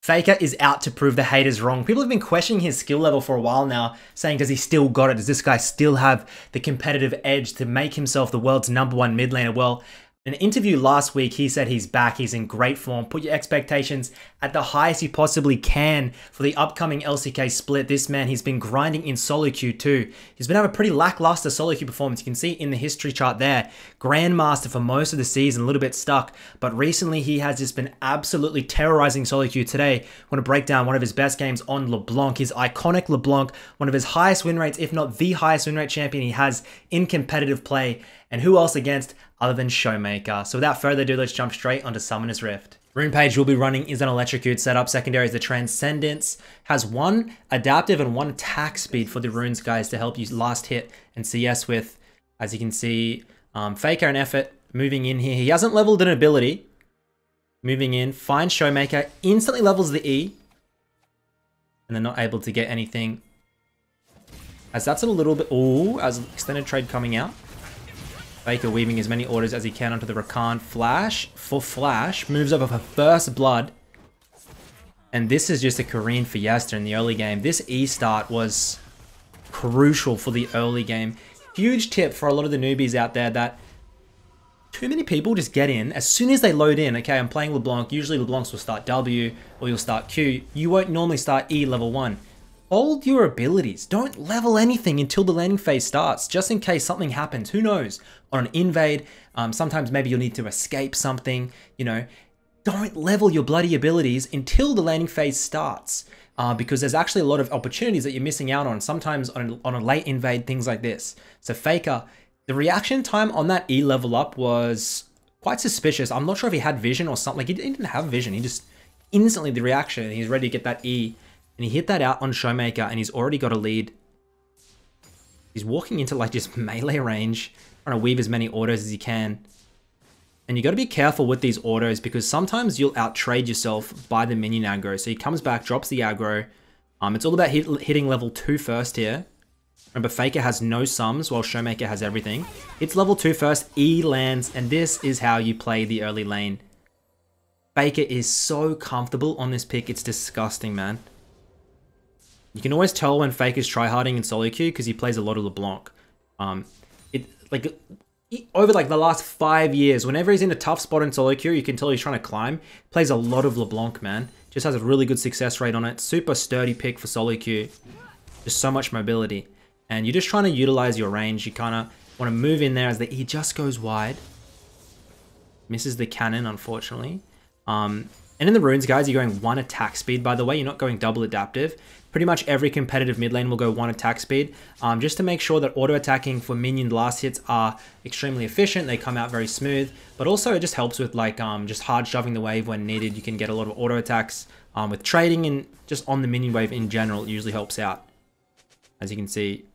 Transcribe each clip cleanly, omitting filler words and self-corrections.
FAKER is out to prove the haters wrong. People have been questioning his skill level for a while now, saying, does he still got it? Does this guy still have the competitive edge to make himself the world's #1 mid laner? Well, in an interview last week, he said he's back, he's in great form. Put your expectations at the highest you possibly can for the upcoming LCK split. This man, he's been grinding in SOLOQ too. He's been having a pretty lackluster SOLOQ performance. You can see in the history chart there, Grandmaster for most of the season, a little bit stuck. But recently, he has just been absolutely terrorizing SOLOQ today. I want to break down one of his best games on LeBlanc, his iconic LeBlanc, one of his highest win rates, if not the highest win rate champion he has in competitive play. And who else against other than Showmaker? So without further ado, let's jump straight onto Summoner's Rift. Rune page we'll be running is an electrocute setup. Secondary is the Transcendence. Has 1 adaptive and 1 attack speed for the runes, guys, to help you last hit and CS with. As you can see, FAKER and Effort moving in here. He hasn't leveled an ability. Moving in, finds Showmaker, instantly levels the E. And they're not able to get anything. As that's a little bit... Ooh, as extended trade coming out. FAKER weaving as many orders as he can onto the Rakan. Flash for Flash. Moves over for First Blood. And this is just a Korean fiesta in the early game. This E start was crucial for the early game. Huge tip for a lot of the newbies out there that too many people just get in. As soon as they load in, okay, I'm playing LeBlanc. Usually LeBlancs will start W or you'll start Q. You won't normally start E level 1. Hold your abilities. Don't level anything until the landing phase starts, just in case something happens. Who knows? On an invade, sometimes maybe you'll need to escape something, you know. Don't level your bloody abilities until the landing phase starts, because there's actually a lot of opportunities that you're missing out on, sometimes on a late invade, things like this. So FAKER, the reaction time on that E level up was quite suspicious. I'm not sure if he had vision or something. Like, he didn't have vision. He just instantly, the reaction, he's ready to get that E. And he hit that out on Showmaker and he's already got a lead. He's walking into like just melee range, trying to weave as many autos as he can. And you got to be careful with these autos because sometimes you'll out-trade yourself by the minion aggro. So he comes back, drops the aggro. It's all about hitting level 2 first here. Remember, FAKER has no sums while Showmaker has everything. Hits level 2 first, E lands, and this is how you play the early lane. FAKER is so comfortable on this pick, it's disgusting, man. You can always tell when FAKER's tryharding in SOLOQ because he plays a lot of LeBlanc. Over like the last 5 years, whenever he's in a tough spot in SOLOQ, you can tell he's trying to climb. Plays a lot of LeBlanc, man. Just has a really good success rate on it. Super sturdy pick for SOLOQ. Just so much mobility. And you're just trying to utilize your range. You kind of want to move in there as the E just goes wide. Misses the cannon, unfortunately. And in the runes, guys, you're going 1 attack speed, by the way. You're not going double adaptive. Pretty much every competitive mid lane will go 1 attack speed, just to make sure that auto attacking for minion last hits are extremely efficient. They come out very smooth, but also it just helps with like just hard shoving the wave when needed. You can get a lot of auto attacks with trading and just on the minion wave in general. It usually helps out, as you can see.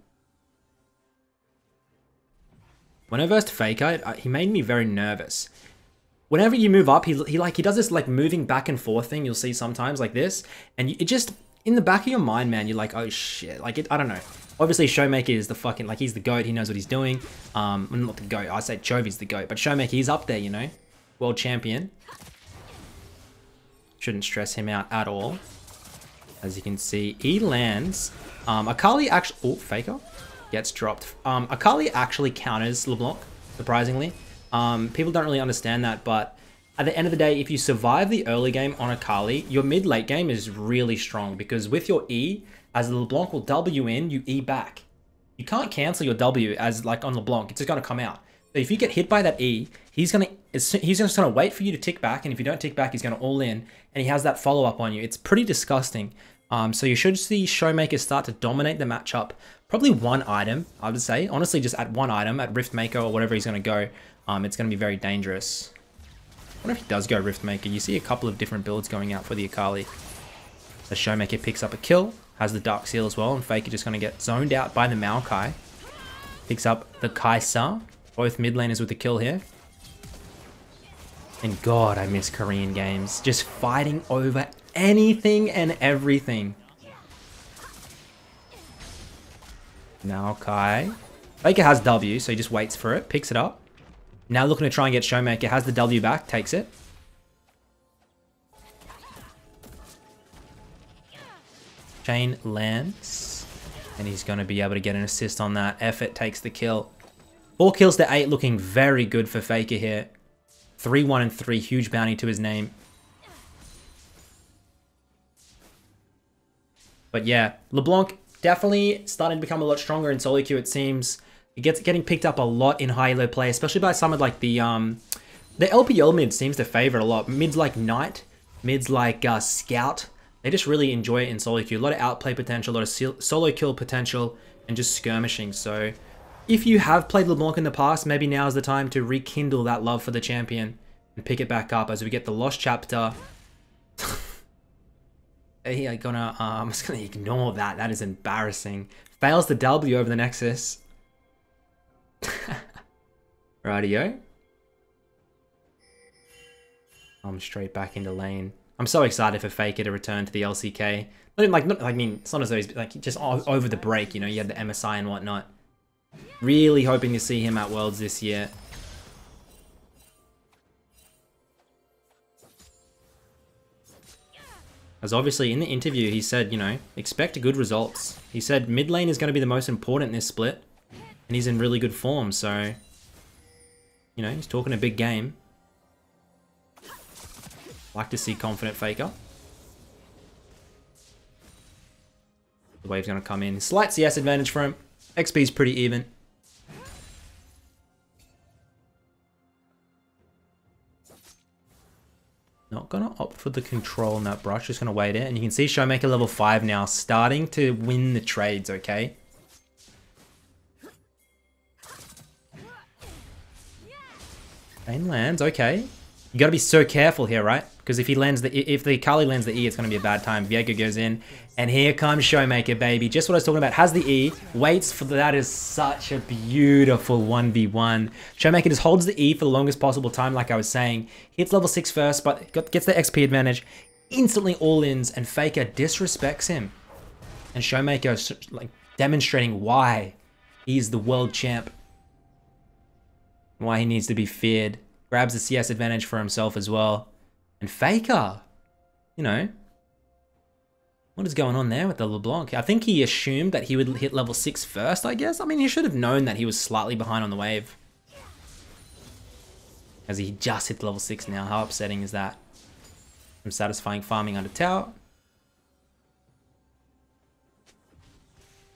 When I versed FAKER, he made me very nervous. Whenever you move up, he does this like moving back and forth thing. You'll see sometimes like this, and it just in the back of your mind, man, you're like, oh shit, like I don't know. Obviously, Showmaker is the fucking, like, he's the GOAT. He knows what he's doing. Not the GOAT. I say Chovy's the GOAT, but Showmaker, he's up there, you know, world champion. Shouldn't stress him out at all. As you can see, he lands. Akali actually, oh, FAKER gets dropped. Akali actually counters LeBlanc, surprisingly. People don't really understand that, but at the end of the day, if you survive the early game on Akali, your mid-late game is really strong because with your E, as the LeBlanc will W in, you E back. You can't cancel your W as like on LeBlanc, it's just gonna come out. So if you get hit by that E, he's just gonna wait for you to tick back, and if you don't tick back, he's gonna all in, and he has that follow-up on you. It's pretty disgusting. So you should see Showmaker start to dominate the matchup. Probably 1 item, I would say. Honestly, just at 1 item, at Riftmaker or whatever he's gonna go, it's gonna be very dangerous. I wonder if he does go Riftmaker. You see a couple of different builds going out for the Akali. The Showmaker picks up a kill, has the Dark Seal as well, and FAKER just going to get zoned out by the Maokai. Picks up the Kai'Sa. Both mid laners with the kill here. And God, I miss Korean games. Just fighting over anything and everything. Maokai. FAKER has W, so he just waits for it, picks it up. Now looking to try and get Showmaker, has the W back, takes it. Chain lands. And he's going to be able to get an assist on that. Effort takes the kill. 4 kills to 8, looking very good for Faker here. 3-1 and 3, huge bounty to his name. But yeah, LeBlanc definitely starting to become a lot stronger in solo queue, it seems. It getting picked up a lot in high-elo play, especially by someone like the LPL mid seems to favor it a lot. Mids like Knight, mids like Scout, they just really enjoy it in solo queue. A lot of outplay potential, a lot of solo kill potential, and just skirmishing. So if you have played LeBlanc in the past, maybe now is the time to rekindle that love for the champion and pick it back up as we get the Lost Chapter. I'm just gonna ignore that. That is embarrassing. Fails the W over the Nexus. Rightio. I'm straight back into lane. I'm so excited for Faker to return to the LCK. I mean, it's not as though he's like just over the break. You know, you had the MSI and whatnot. Really hoping to see him at Worlds this year. As obviously in the interview, he said, you know, expect good results. He said mid lane is going to be the most important in this split. And he's in really good form, so... You know, he's talking a big game. Like to see confident Faker. The wave's going to come in. Slight CS advantage for him. XP's pretty even. Not going to opt for the control on that brush. Just going to wait it. And you can see Showmaker level 5 now. Starting to win the trades, okay? Chain lands, okay. You gotta be so careful here, right? Because if the Kali lands the E, it's gonna be a bad time. Viego goes in, and here comes Showmaker, baby. Just what I was talking about. Has the E, waits for that. Is such a beautiful 1v1. Showmaker just holds the E for the longest possible time, like I was saying. Hits level 6 first, but gets the XP advantage. Instantly all-ins, and Faker disrespects him. And Showmaker like demonstrating why he's the world champ. Why he needs to be feared. Grabs the CS advantage for himself as well. And Faker, you know, what is going on there with the LeBlanc? I think he assumed that he would hit level 6 first, I guess. I mean, he should have known that he was slightly behind on the wave. As he just hit level 6 now. How upsetting is that? Some satisfying farming under tower.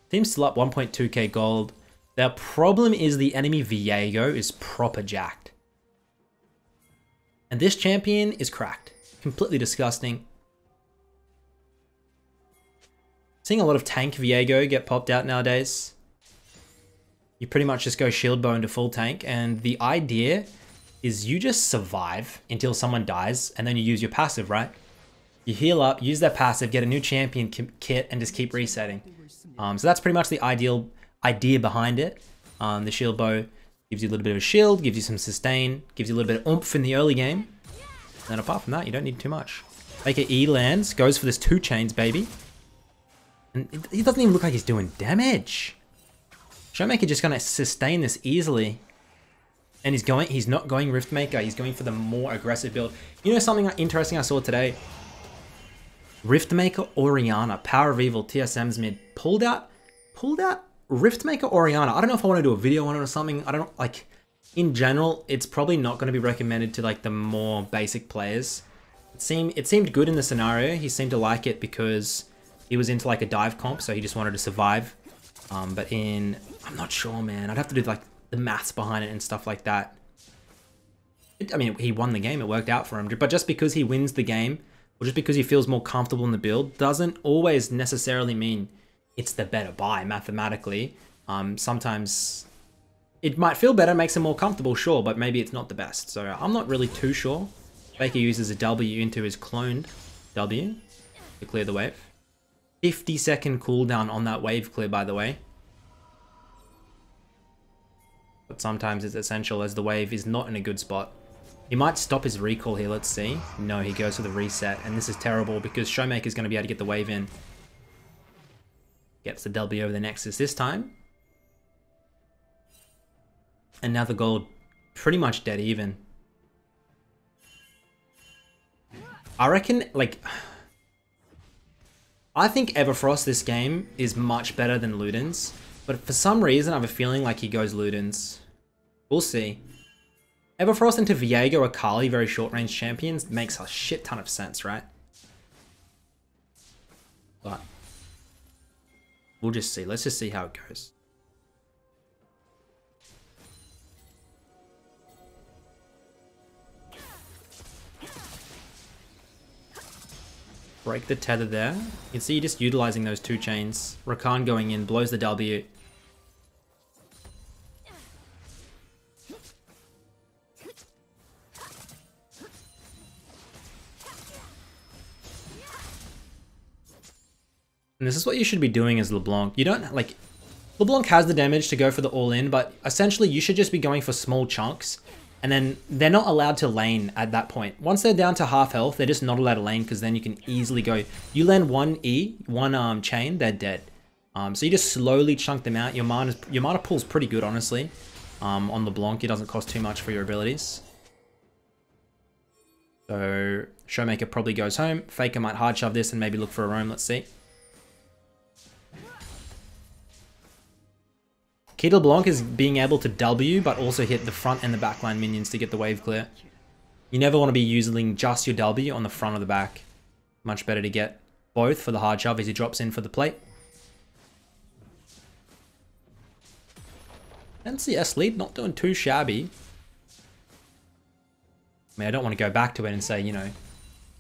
Team's still up 1.2k gold. The problem is the enemy Viego is proper jacked. And this champion is cracked. Completely disgusting. Seeing a lot of tank Viego get popped out nowadays. You pretty much just go shield bow into full tank. And the idea is you just survive until someone dies. And then you use your passive, right? You heal up, use that passive, get a new champion kit, and just keep resetting. So that's pretty much the ideal idea behind it. The shield bow gives you a little bit of a shield, gives you some sustain, gives you a little bit of oomph in the early game. And apart from that, you don't need too much. Faker E lands, goes for this 2 chains, baby. And he doesn't even look like he's doing damage. Showmaker just gonna sustain this easily. And he's not going Riftmaker, he's going for the more aggressive build. You know something interesting I saw today? Riftmaker Orianna, Power of Evil, TSM's mid, pulled out Riftmaker Orianna. I don't know if I want to do a video on it or something. I don't like, in general, it's probably not going to be recommended to like the more basic players. It seemed good in the scenario. He seemed to like it because he was into like a dive comp, so he just wanted to survive. But I'm not sure, man. I'd have to do like the maths behind it and stuff like that. I mean, he won the game. It worked out for him. But just because he wins the game, or just because he feels more comfortable in the build, doesn't always necessarily mean it's the better buy mathematically. Sometimes it might feel better, makes him more comfortable, sure, but maybe it's not the best. So I'm not really too sure. Faker uses a W into his cloned W to clear the wave. 50-second cooldown on that wave clear, by the way. But sometimes it's essential as the wave is not in a good spot. He might stop his recall here, let's see. No, he goes for the reset, and this is terrible because Showmaker is going to be able to get the wave in. Gets the W over the Nexus this time. And now the gold pretty much dead even. I reckon, like... I think Everfrost this game is much better than Ludens, but for some reason I have a feeling like he goes Ludens. We'll see. Everfrost into Viego or Kali, very short range champions, makes a shit ton of sense, right? But we'll just see. Let's just see how it goes. Break the tether there. You can see just utilizing those two chains. Rakan going in, blows the W. And this is what you should be doing as LeBlanc. You don't, like, LeBlanc has the damage to go for the all-in, but essentially you should just be going for small chunks. And then they're not allowed to lane at that point. Once they're down to half health, they're just not allowed to lane because then you can easily go. You land one chain, they're dead. So you just slowly chunk them out. Your mana pool's pretty good, honestly. On LeBlanc, it doesn't cost too much for your abilities. So Showmaker probably goes home. Faker might hard shove this and maybe look for a roam. Let's see. Key to LeBlanc is being able to W, but also hit the front and the backline minions to get the wave clear. You never want to be using just your W on the front or the back. Much better to get both for the hard shove as he drops in for the plate. NCS lead, not doing too shabby. I mean, I don't want to go back to it and say, you know,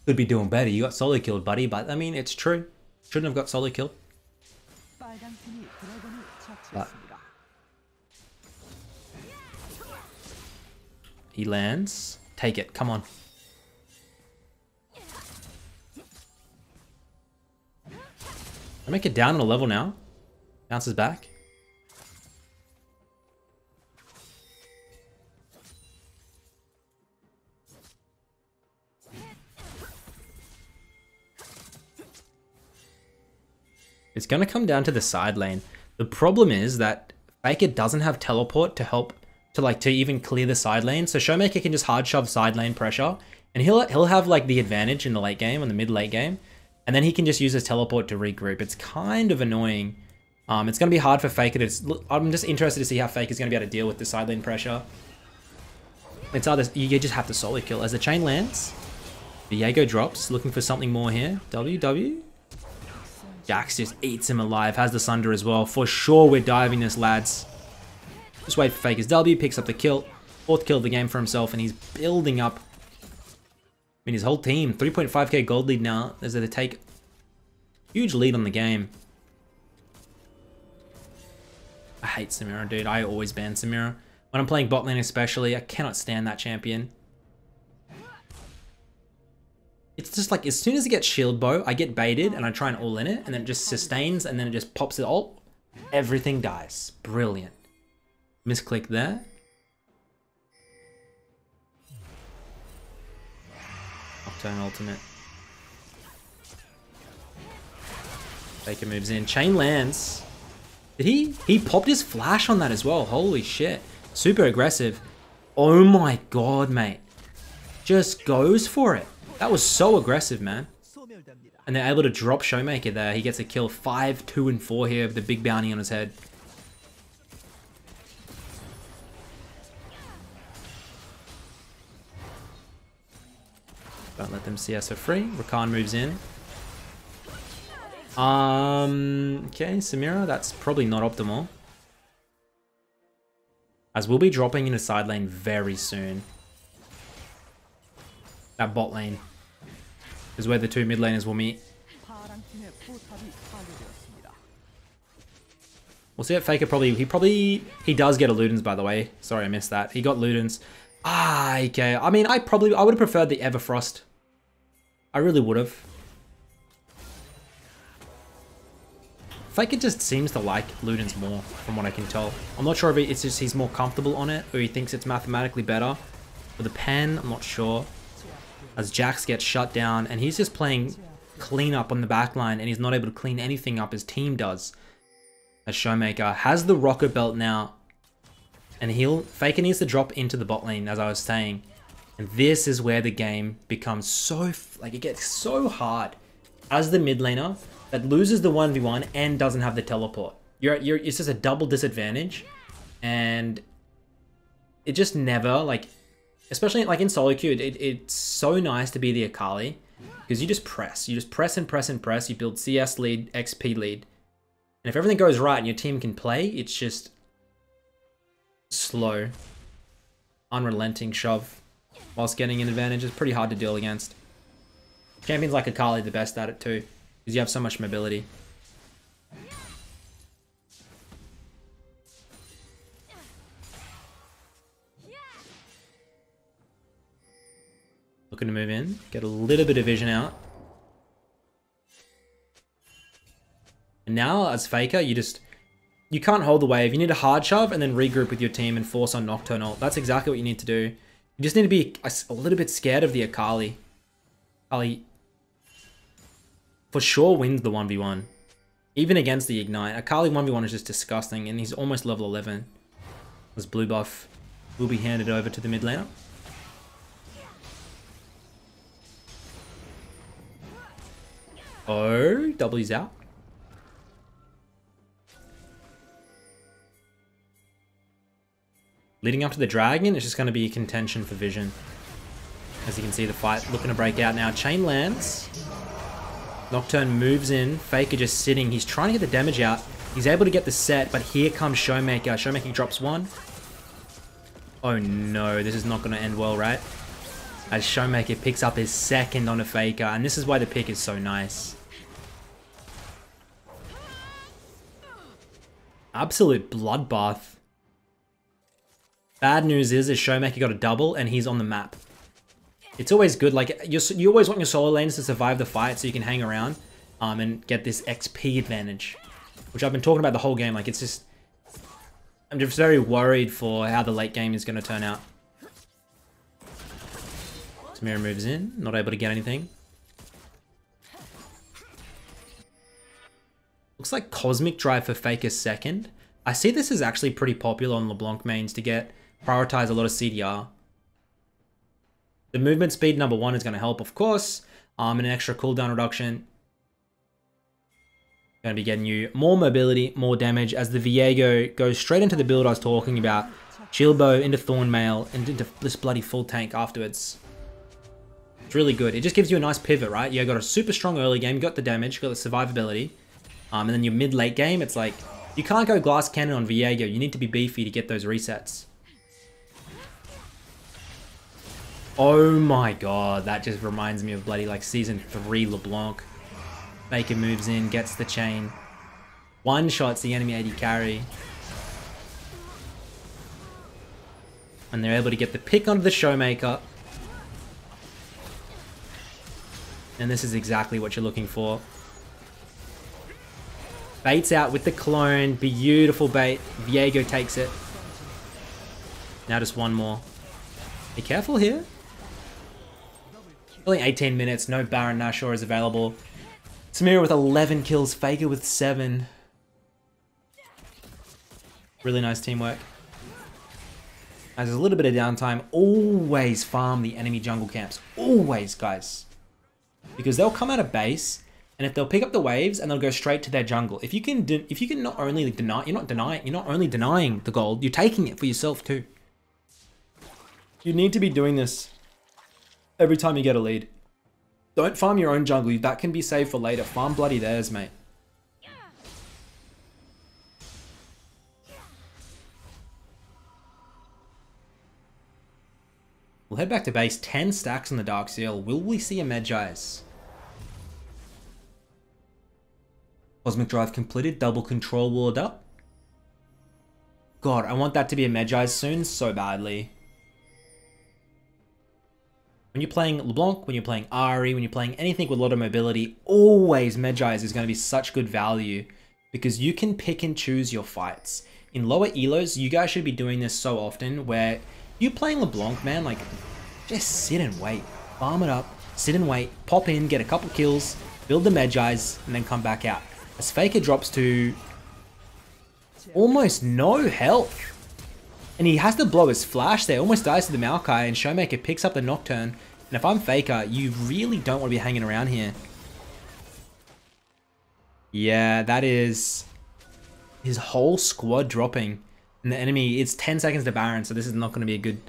could be doing better. You got solo killed, buddy. But, I mean, it's true. Shouldn't have got solo killed. But he lands. Take it. Come on. I make it down on a level now. Bounces back. It's going to come down to the side lane. The problem is that FAKER doesn't have teleport to help to even clear the side lane. So Showmaker can just hard shove side lane pressure and he'll have like the advantage in the late game, in the mid late game. And then he can just use his teleport to regroup. It's kind of annoying. It's going to be hard for FAKER to... I'm just interested to see how FAKER's going to be able to deal with the side lane pressure. It's either... You just have to solo kill. As the chain lands, Viego drops, looking for something more here. W. Jax just eats him alive. Has the Sunder as well. For sure we're diving this, lads. Just wait for FAKER's W. Picks up the kill. 4th kill of the game for himself. And he's building up... I mean, his whole team, 3.5k gold lead now, as they take huge lead on the game. I hate Samira, dude. I always ban Samira. When I'm playing bot lane especially, I cannot stand that champion. It's just like, as soon as it gets shield bow, I get baited and I try and all in it, and then it just sustains, and then it just pops it ult. Everything dies. Brilliant. Misclick there. Turn ultimate. FAKER moves in. Chain lands. Did he? He popped his flash on that as well. Holy shit. Super aggressive. Oh my god, mate. Just goes for it. That was so aggressive, man. And they're able to drop Showmaker there. He gets a kill. 5, 2, and 4 here with the big bounty on his head. Don't let them CS for free. Rakan moves in. Okay, Samira, that's probably not optimal. As we'll be dropping into side lane very soon. That bot lane is where the two mid laners will meet. We'll see if FAKER he does get a Ludens, by the way. Sorry, I missed that. He got Ludens. Ah, okay. I mean, I would have preferred the Everfrost. I really would have. FAKER just seems to like Ludens more, from what I can tell. I'm not sure if it's just he's more comfortable on it, or he thinks it's mathematically better. With the pen, I'm not sure. As Jax gets shut down, and he's just playing clean up on the backline, and he's not able to clean anything up. His team does. As Showmaker has the rocket belt now. And FAKER needs to drop into the bot lane, as I was saying. And this is where the game becomes so... Like, it gets so hard. As the mid laner, that loses the 1v1 and doesn't have the teleport. It's just a double disadvantage, and it just never, like, especially like in SOLOQ, it's so nice to be the Akali, because you just press and press and press, you build CS lead, XP lead, and if everything goes right and your team can play, it's just slow, unrelenting shove whilst getting an advantage. It's pretty hard to deal against. Champions like Akali are the best at it too, because you have so much mobility. Looking to move in, get a little bit of vision out. And now as FAKER, you can't hold the wave. You need a hard shove and then regroup with your team and force on Nocturnal. That's exactly what you need to do. You just need to be a little bit scared of the Akali. Akali for sure wins the 1v1. Even against the Ignite. Akali 1v1 is just disgusting, and he's almost level 11. This blue buff will be handed over to the mid laner. Oh, W's out. Leading up to the dragon, it's just going to be a contention for vision. As you can see, the fight looking to break out now. Chain lands. Nocturne moves in. FAKER just sitting. He's trying to get the damage out. He's able to get the set, but here comes Showmaker. Showmaker drops one. Oh no, this is not going to end well, right? As Showmaker picks up his second on a FAKER, and this is why the pick is so nice. Absolute bloodbath. Bad news is Showmaker got a double and he's on the map. It's always good, like, you always want your solo lanes to survive the fight so you can hang around and get this XP advantage, which I've been talking about the whole game. Like, it's just, I'm just very worried for how the late game is going to turn out. Samira moves in, not able to get anything. Looks like Cosmic Drive for FAKER second. I see this is actually pretty popular on LeBlanc mains to prioritize a lot of CDR. The movement speed number 1 is going to help, of course, and an extra cooldown reduction. Going to be getting you more mobility, more damage, as the Viego goes straight into the build I was talking about. Shield Bow into Thornmail, and into this bloody full tank afterwards. It's really good. It just gives you a nice pivot, right? You got a super strong early game, you got the damage, you got the survivability. And then your mid-late game, it's like, you can't go glass cannon on Viego. You need to be beefy to get those resets. Oh my god, that just reminds me of bloody like Season 3 LeBlanc. FAKER moves in, gets the chain. One-shots the enemy AD carry. And they're able to get the pick onto the Showmaker. And this is exactly what you're looking for. Baits out with the clone. Beautiful bait. Viego takes it. Now just one more. Be careful here. Only 18 minutes. No Baron Nashor is available. Samira with 11 kills. FAKER with 7. Really nice teamwork. As there's a little bit of downtime, always farm the enemy jungle camps. Always, guys. Because they'll come out of base, and if they'll pick up the waves and they'll go straight to their jungle. If you can not only deny, you're not only denying the gold, you're taking it for yourself too. You need to be doing this every time you get a lead. Don't farm your own jungle. That can be saved for later. Farm bloody theirs, mate. We'll head back to base. 10 stacks on the Dark Seal. Will we see a Medjai's? Cosmic Drive completed. Double control ward up. God, I want that to be a Medjai's soon so badly. When you're playing LeBlanc, when you're playing Ahri, when you're playing anything with a lot of mobility, always Medjai's is going to be such good value because you can pick and choose your fights. In lower elos, you guys should be doing this so often where you playing LeBlanc, man, like, just sit and wait. Farm it up, sit and wait, pop in, get a couple kills, build the Medjai's, and then come back out. As FAKER drops to almost no health. And he has to blow his flash there, almost dies to the Maokai, and Showmaker picks up the Nocturne. And if I'm FAKER, you really don't want to be hanging around here. Yeah, that is his whole squad dropping. And the enemy, it's 10 seconds to Baron, so this is not going to be a good...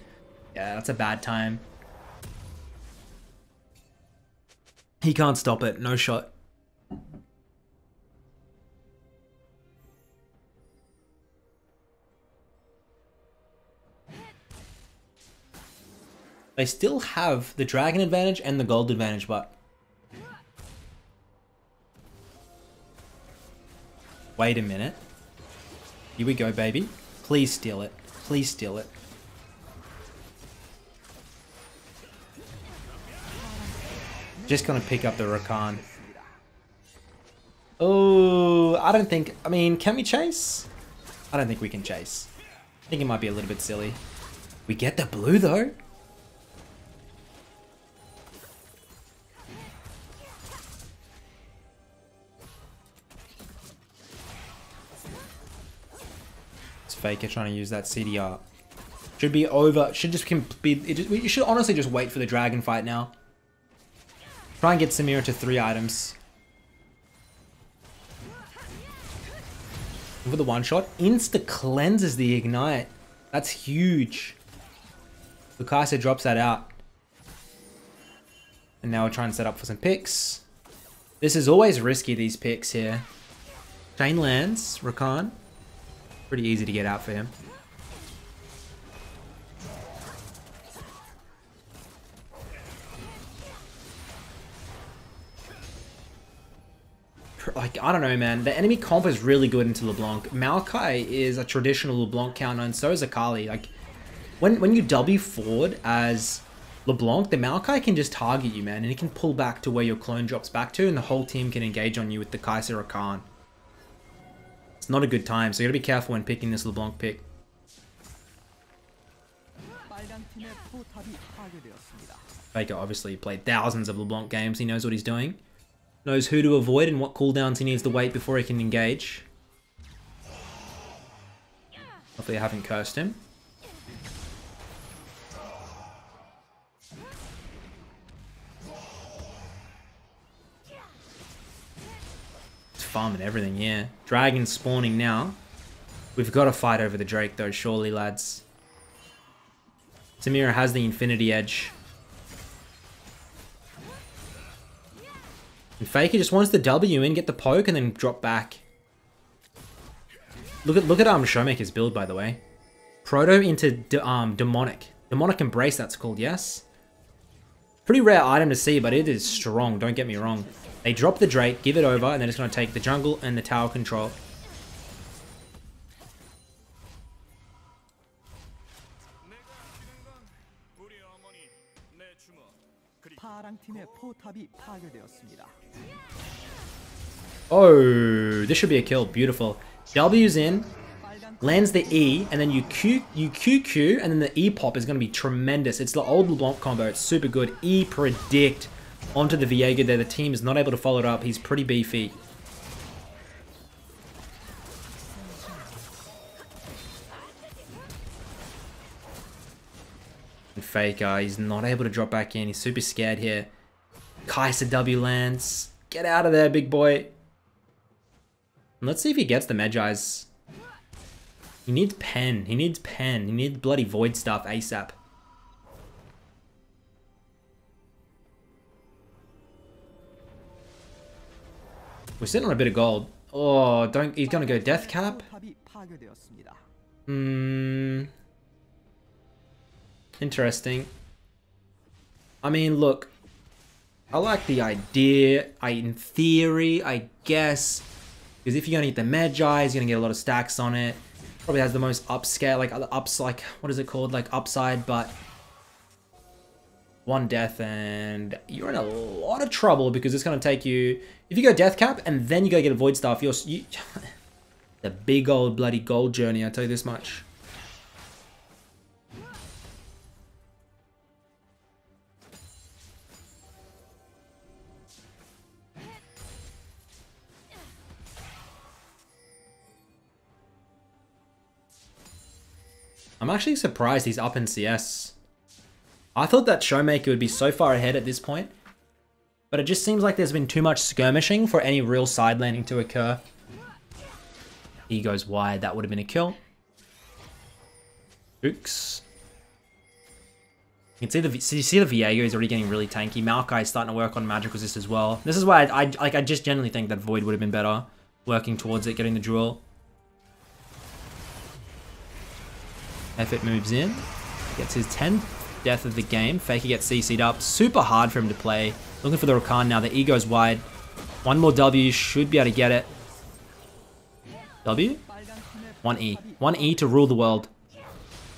Yeah, that's a bad time. He can't stop it. No shot. They still have the dragon advantage and the gold advantage, but... Wait a minute. Here we go, baby. Please steal it. Please steal it. Just gonna pick up the Rakan. Oh, I don't think... I mean, can we chase? I don't think we can chase. I think it might be a little bit silly. We get the blue, though. Faker trying to use that CDR. Should be over. Should just be. You should honestly just wait for the dragon fight now. Try and get Samira to 3 items. And for the one shot, insta cleanses the ignite. That's huge. Lukasa drops that out. And now we're trying to set up for some picks. This is always risky, these picks here. Chain lands, Rakan. Pretty easy to get out for him. Like, I don't know, man. The enemy comp is really good into LeBlanc. Maokai is a traditional LeBlanc counter, and so is Akali. Like, when you W forward as LeBlanc, the Maokai can just target you, man, and he can pull back to where your clone drops back to, and the whole team can engage on you with the Kai'Sa or Khan. It's not a good time, so you gotta be careful when picking this LeBlanc pick. Faker obviously played thousands of LeBlanc games. He knows what he's doing. Knows who to avoid and what cooldowns he needs to wait before he can engage. Hopefully I haven't cursed him. Farming everything, yeah. Dragon spawning now. We've got to fight over the Drake though, surely, lads. Samira has the Infinity Edge. And Faker just wants the W in, get the poke, and then drop back. Look at Showmaker's build, by the way. Proto into Demonic. Demonic Embrace, that's called, yes? Pretty rare item to see, but it is strong, don't get me wrong. They drop the Drake, give it over, and they're just going to take the jungle and the tower control. Oh, this should be a kill. Beautiful. W's in, lands the E, and then you QQ, and then the E pop is going to be tremendous. It's the old LeBlanc combo. It's super good. E predict onto the Viego there. The team is not able to follow it up. He's pretty beefy. And Faker, he's not able to drop back in. He's super scared here. Kai'Sa W lands. Get out of there, big boy. And let's see if he gets the Magi's. He needs pen. He needs pen. He needs bloody void stuff ASAP. We're sitting on a bit of gold. Oh, don't... He's going to go death cap? Interesting. I mean, look. I like the idea. In theory, I guess. Because if you're going to get the Magi, he's going to get a lot of stacks on it. Probably has the most upscale, like, ups, like, what is it called? Like, upside, but... One death, and you're in a lot of trouble because it's going to take you... If you go death cap and then you go get a void staff, you're... the big old bloody gold journey, I'll tell you this much. I'm actually surprised he's up in CS. I thought that Showmaker would be so far ahead at this point. But it just seems like there's been too much skirmishing for any real side landing to occur. He goes wide. That would have been a kill. Ooks. You can see the Viego is already getting really tanky. Maokai is starting to work on magic resist as well. This is why I just generally think that Void would have been better working towards it, getting the jewel. Effort moves in, gets his 10th death of the game. Faker gets CC'd up. Super hard for him to play. Looking for the Rakan now. The E goes wide. One more W, should be able to get it. W? 1E. 1E to rule the world.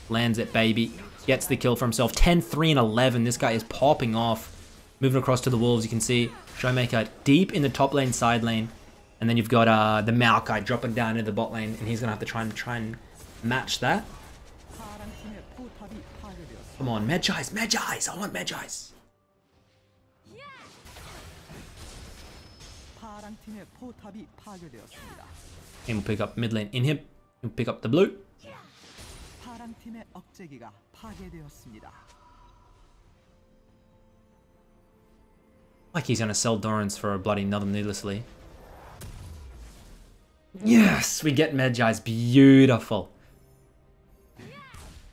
Lands it, baby. Gets the kill for himself. 10, 3, and 11. This guy is popping off. Moving across to the Wolves, you can see Showmaker deep in the top lane, side lane. And then you've got the Maokai dropping down into the bot lane. And he's going to have to try and match that. Come on, Medjai's, Medjai's. I want Medjai's. Team will pick up mid lane in him. He'll pick up the blue. Like he's gonna sell Dorans for a bloody another needlessly. Yes, we get Medjai's. Beautiful.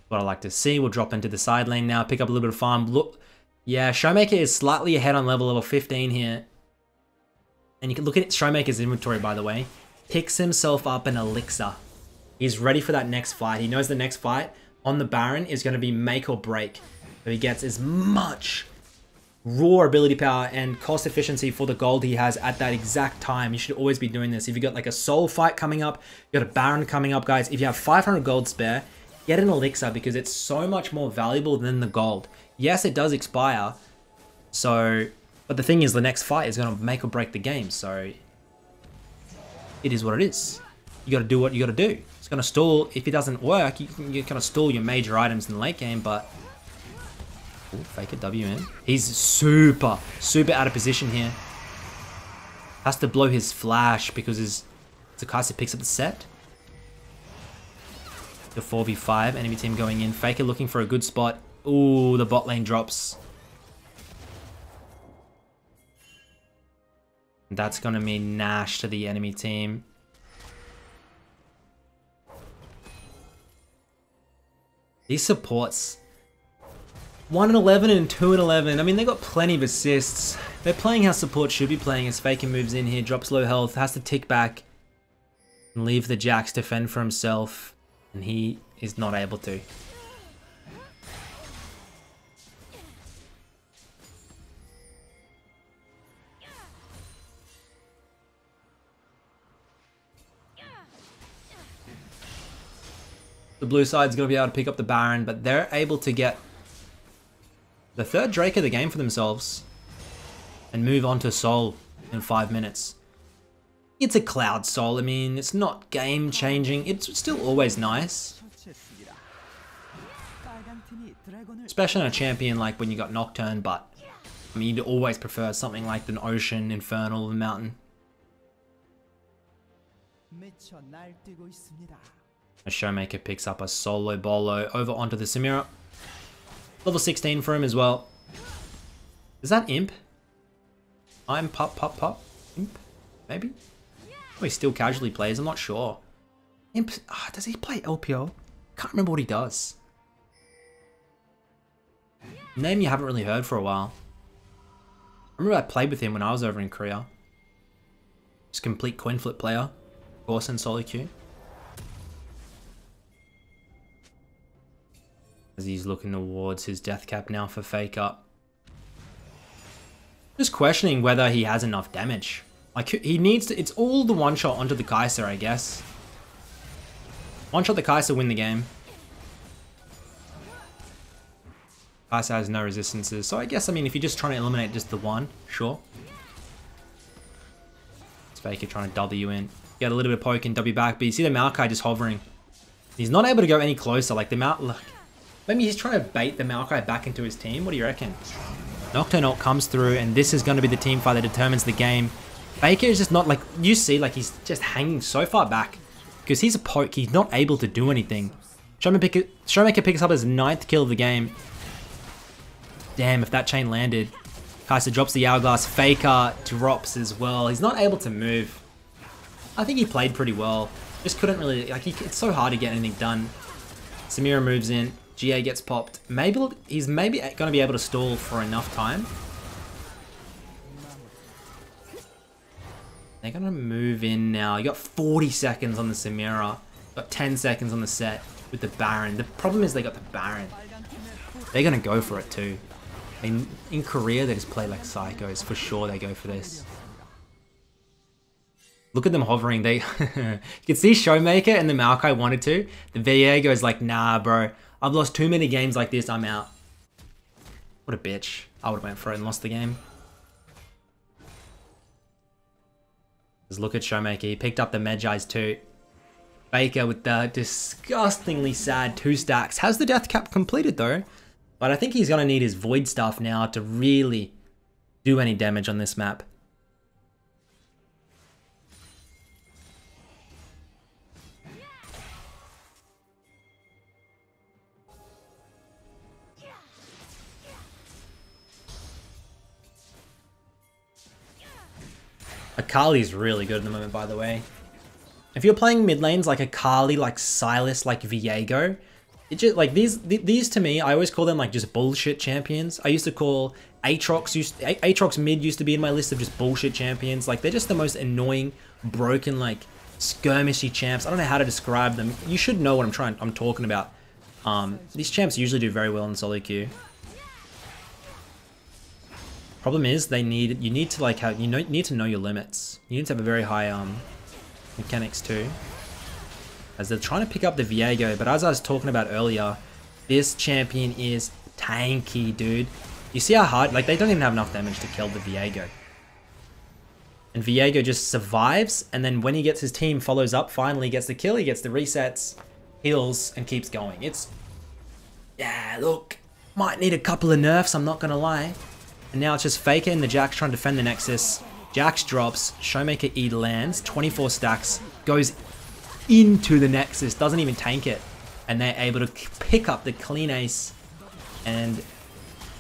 What I like to see. We'll drop into the side lane now. Pick up a little bit of farm. Look, yeah, Showmaker is slightly ahead on level 15 here. And you can look at Showmaker's inventory, by the way. Picks himself up an elixir. He's ready for that next fight. He knows the next fight on the Baron is going to be make or break. So he gets as much raw ability power and cost efficiency for the gold he has at that exact time. You should always be doing this. If you got like a soul fight coming up, you got a Baron coming up, guys. If you have 500 gold spare, get an elixir because it's so much more valuable than the gold. Yes, it does expire. So, but the thing is, the next fight is going to make or break the game. So, it is what it is. You got to do what you got to do. It's going to stall. If it doesn't work, you can kind of stall your major items in the late game. But, ooh, fake it, W in. He's super out of position here. Has to blow his flash because his Tsukasa picks up the set. The 4v5, enemy team going in. Faker looking for a good spot. Ooh, the bot lane drops. That's going to mean Nash to the enemy team. These supports. 1 and 11 and 2 and 11. I mean, they got plenty of assists. They're playing how support should be playing as Faker moves in here, drops low health, has to tick back. And leave the Jax to fend for himself. And he is not able to. The blue side's going to be able to pick up the Baron, but they're able to get the third Drake of the game for themselves and move on to Soul in 5 minutes. It's a Cloud Soul. I mean, it's not game changing. It's still always nice. Especially on a champion like when you got Nocturne, but I mean, you'd always prefer something like an Ocean, Infernal, and Mountain. A Showmaker picks up a solo bolo over onto the Samira. Level 16 for him as well. Is that Imp? I'm pop. Imp? Maybe? Oh, he still casually plays, I'm not sure. Imp, does he play LPO? Can't remember what he does. Name you haven't really heard for a while. I remember I played with him when I was over in Korea. Just complete coin flip player. Of course in SOLOQ. As he's looking towards his death cap now for FAKER. Just questioning whether he has enough damage. Like, he needs to... It's all the one-shot onto the Kai'Sa, I guess. One-shot the Kai'Sa, win the game. Kai'Sa has no resistances. So I guess, I mean, if you're just trying to eliminate just the one, sure. It's FAKER trying to W in. Get a little bit of poke and W back. But you see the Maokai just hovering. He's not able to go any closer. Like, the Look, maybe he's trying to bait the Maokai back into his team. What do you reckon? Nocturne ult comes through, and this is going to be the team fight that determines the game. FAKER is just not like, you see, like he's just hanging so far back because he's a poke. He's not able to do anything. Showmaker picks up his 9th kill of the game. Damn, if that chain landed. Kai'Sa drops the Hourglass. Faker drops as well. He's not able to move. I think he played pretty well. Just couldn't really, like, it's so hard to get anything done. Samira moves in. GA gets popped. Maybe he's going to be able to stall for enough time. They're going to move in now. You got 40 seconds on the Samira. Got 10 seconds on the set with the Baron. The problem is they got the Baron. They're going to go for it too. In Korea, they just play like psychos. For sure, they go for this. Look at them hovering. They you can see Showmaker and the Maokai wanted to. The VA goes like, nah, bro. I've lost too many games like this. I'm out. What a bitch. I would have went for it and lost the game. Just look at Showmaker. He picked up the Medjai's too. Faker with the disgustingly sad 2 stacks. Has the death cap completed though. But I think he's going to need his Void stuff now to really do any damage on this map. Akali's really good at the moment, by the way. If you're playing mid lanes like Akali, like Silas, like Viego, it just like these to me, I always call them like just bullshit champions. I used to call Aatrox mid used to be in my list of just bullshit champions. Like they're just the most annoying, broken, like skirmishy champs. I don't know how to describe them. You should know what I'm talking about. These champs usually do very well in solo queue. Problem is you need to like have, you need to know your limits. You need to have a very high mechanics too. As they're trying to pick up the Viego, but as I was talking about earlier, this champion is tanky, dude. You see how hard, like they don't even have enough damage to kill the Viego. And Viego just survives, and then when he gets his team follows up, finally gets the kill, he gets the resets, heals, and keeps going. It's, yeah, look, might need a couple of nerfs, I'm not gonna lie. And now it's just Faker and the Jax trying to defend the Nexus. Jax drops, Showmaker E lands, 24 stacks, goes into the Nexus, doesn't even tank it. And they're able to pick up the clean ace. And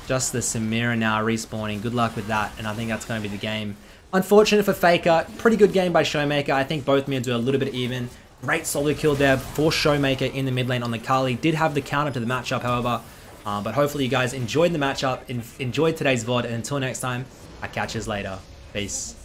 just the Samira now respawning. Good luck with that. And I think that's going to be the game. Unfortunate for Faker. Pretty good game by Showmaker. I think both mids were a little bit even. Great solo kill there for Showmaker in the mid lane on the Kali. Did have the counter to the matchup, however. But hopefully you guys enjoyed the matchup, enjoyed today's VOD, and until next time, I'll catch you later. Peace.